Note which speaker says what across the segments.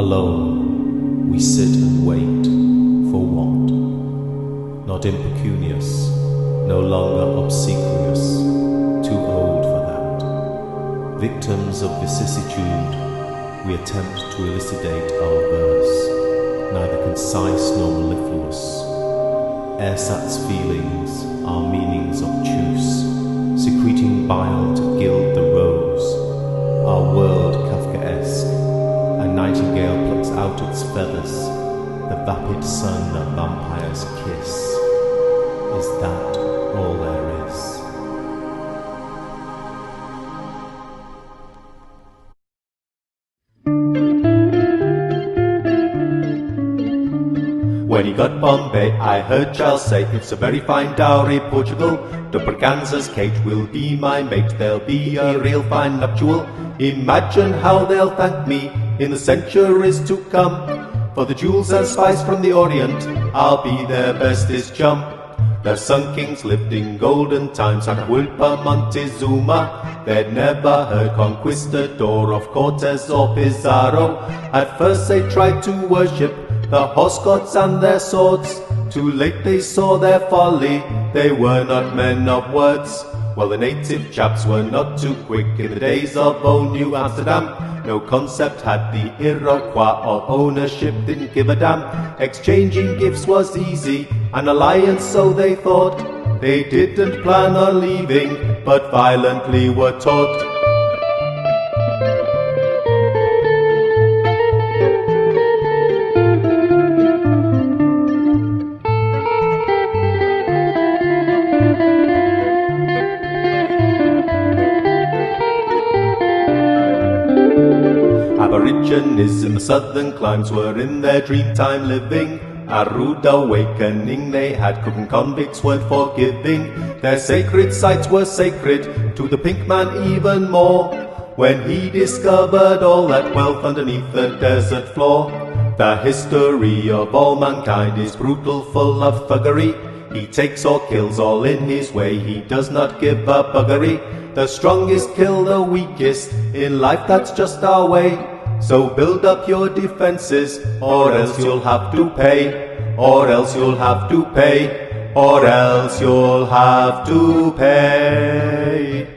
Speaker 1: Alone, we sit and wait. For what? Not impecunious, no longer obsequious, too old for that. Victims of vicissitude, we attempt to elucidate our verse, neither concise nor mellifluous. Ersatz feelings are meanings obtuse, secreting bile to gild the rose. Our world Kafkaesque, a nightingale plucks out its feathers, the vapid sun a vampire's kiss. Is that all there is? When he got Bombay, I heard Charles say, it's a very fine dowry, Portugal. The Braganza's cage will be my mate, there'll be a real fine nuptial. Imagine how they'll thank me in the centuries to come. For the jewels and spice from the Orient, I'll be their bestest chum. The Sun Kings lived in golden times, Atahualpa, Montezuma. They'd never heard conquistador of Cortez or Pizarro. At first they tried to worship the horse gods and their swords. Too late they saw their folly, they were not men of words. Well, the native chaps were not too quick in the days of old New Amsterdam. No concept had the Iroquois of ownership, didn't give a damn. Exchanging gifts was easy, an alliance so they thought. They didn't plan on leaving, but violently were taught. Aborigines in the southern climes were in their dreamtime living. A rude awakening they had, cooking convicts weren't forgiving. Their sacred sites were sacred to the pink man even more, when he discovered all that wealth underneath the desert floor. The history of all mankind is brutal, full of thuggery. He takes or kills all in his way, he does not give a buggery. The strongest kill the weakest, in life that's just our way. So build up your defenses, or else you'll have to pay. Or else you'll have to pay. Or else you'll have to pay.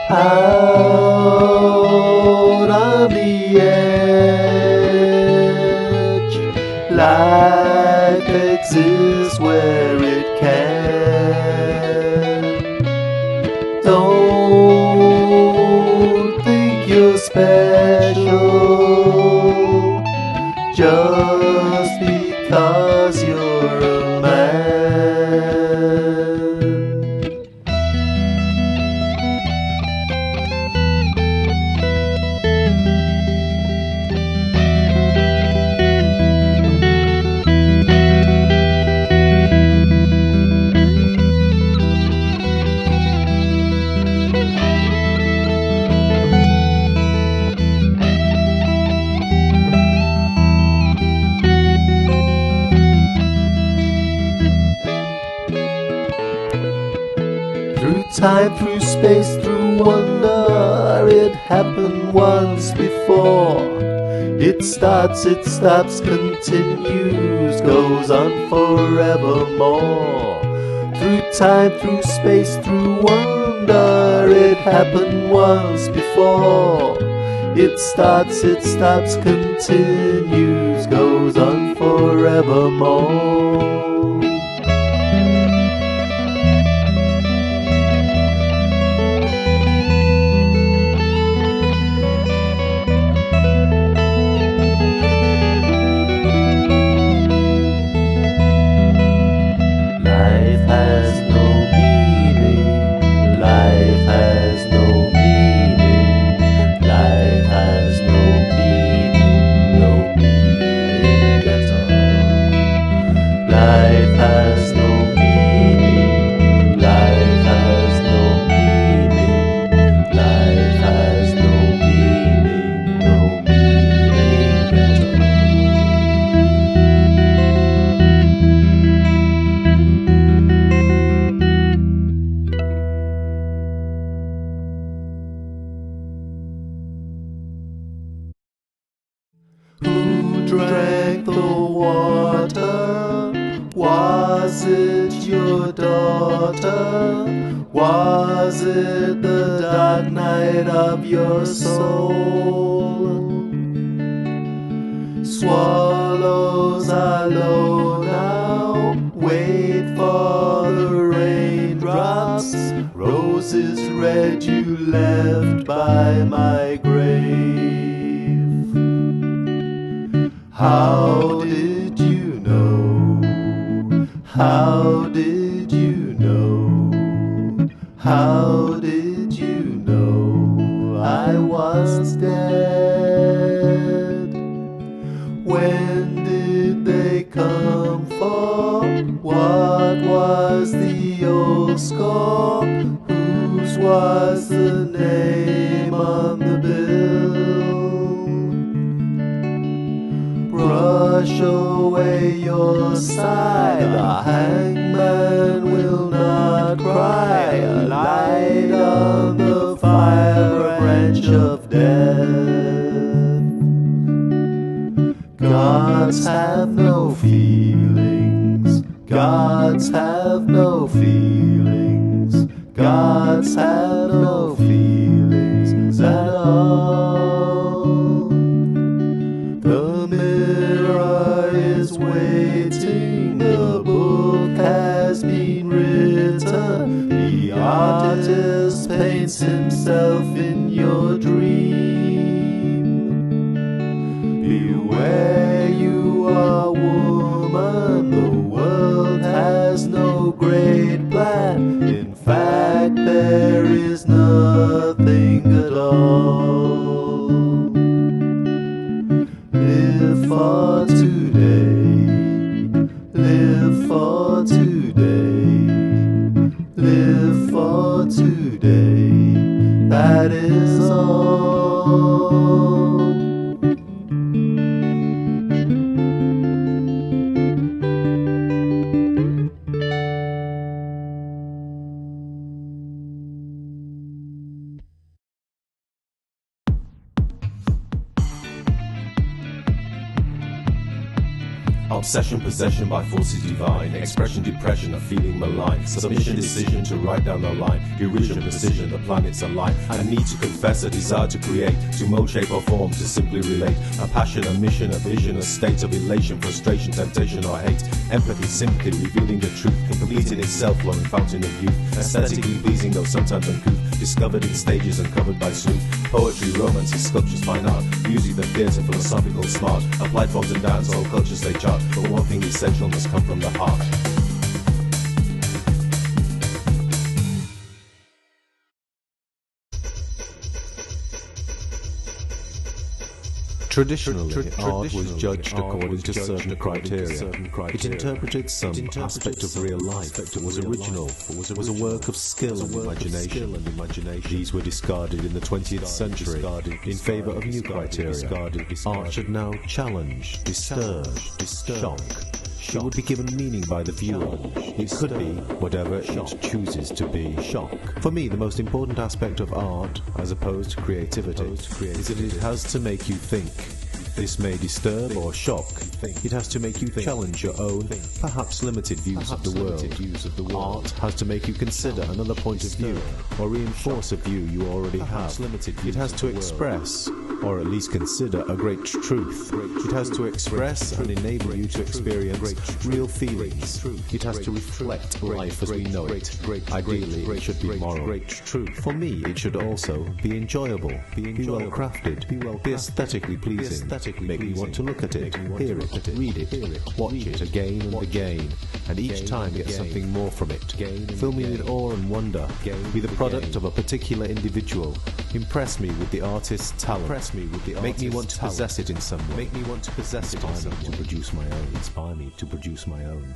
Speaker 1: out on the edge. Life exists where it can. Don't think you're special just because you're a man. Through time, through space, through wonder, it happened once before. It starts, it stops, continues, goes on forevermore. Through time, through space, through wonder, it happened once before. It starts, it stops, continues, goes on forevermore. Life has no meaning. Life has no meaning. Life has no meaning. No meaning at all. Life has no meaning. Life has no meaning. Life has no meaning. No meaning at all. Who drank the water? Was it your daughter? Was it the dark night of your soul? Swallows are low now, wait for the raindrops. Roses red you left by my grave. How did you know? How did you know? How did you know I was dead? When did they come for? What was the old score? Whose was the name on the bill? Brush away your sigh, the hangman will not cry. Light on the fire, a branch of death. Gods have no feelings. Gods have no feelings. Gods have no feelings at all. The mirror is waiting, the book has been written. The artist paints himself in your dream. Beware, you are woman, the world has no great plan. In fact, there is nothing at all. Live for today, live for today, live for today, that is all. Obsession, possession by forces divine. Expression, depression, a feeling malign. Submission, decision to write down the line. Derision, precision, the planets align. A need to confess, a desire to create. To mold, shape or form, to simply relate. A passion, a mission, a vision, a state of elation. Frustration, temptation or hate. Empathy, sympathy, revealing the truth. Completing itself, flowing fountain of youth. Aesthetically pleasing though sometimes uncouth. Discovered in stages and covered by sleuth. Poetry, romance, sculptures, fine art. Music, the theatre, philosophical, smart. Applied forms and dance, all cultures they chart. But one thing essential must come from the heart. Traditionally, art was judged according to certain criteria. It interpreted some aspect of real life, was original, was a work of skill and imagination. These were discarded in the 20th century in favor of new criteria. Art should now challenge, disturb, shock. It would be given meaning by the viewer. It could be whatever it chooses to be. Shock. For me, the most important aspect of art, as opposed to creativity, is that it has to make you think. This may disturb or shock. It has to make you challenge your own, perhaps limited views of the world. Art has to make you consider another point of view, or reinforce a view you already have. It has to express, or at least consider, a great truth. It has to express and enable you to experience real feelings. It has to reflect life as we know it. Ideally, it should be moral. For me, it should also be enjoyable, be well crafted, be aesthetically pleasing, make me want to look at it, hear it, read it, watch it again and again, and each time get something more from it. Fill me with awe and wonder, be the product of a particular individual, impress me with the artist's talent, make me want to possess it in some way, inspire me to produce my own.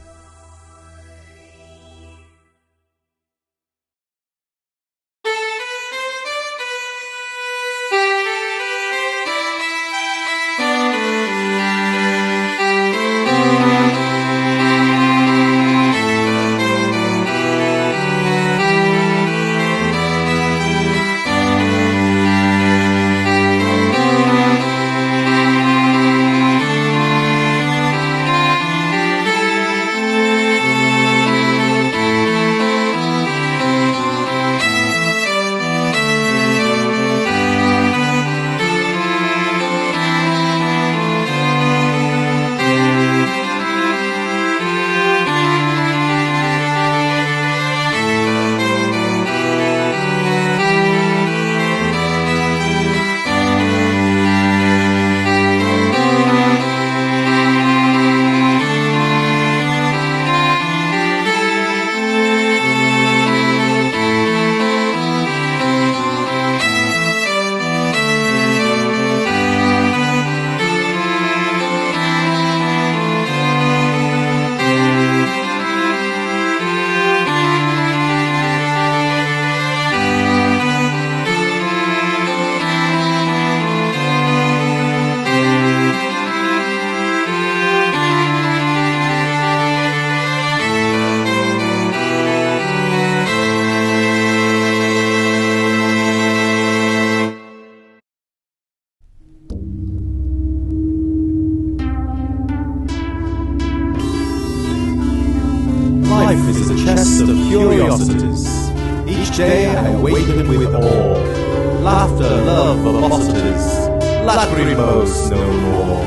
Speaker 1: Life is a chest of curiosities. Each day I awaken with awe. Laughter, love, velocities. Lachrymose no more.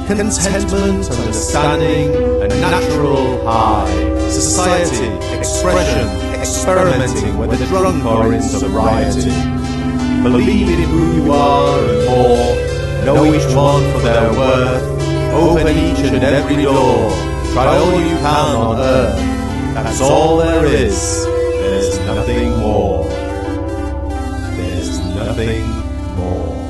Speaker 1: Contentment, understanding, a natural high. Society, expression, experimenting, whether drunk or in sobriety. Believe in who you are and more. Know each one for their worth. Open each and every door. Try all you can on earth. That's all there is. There's nothing more. There's nothing more.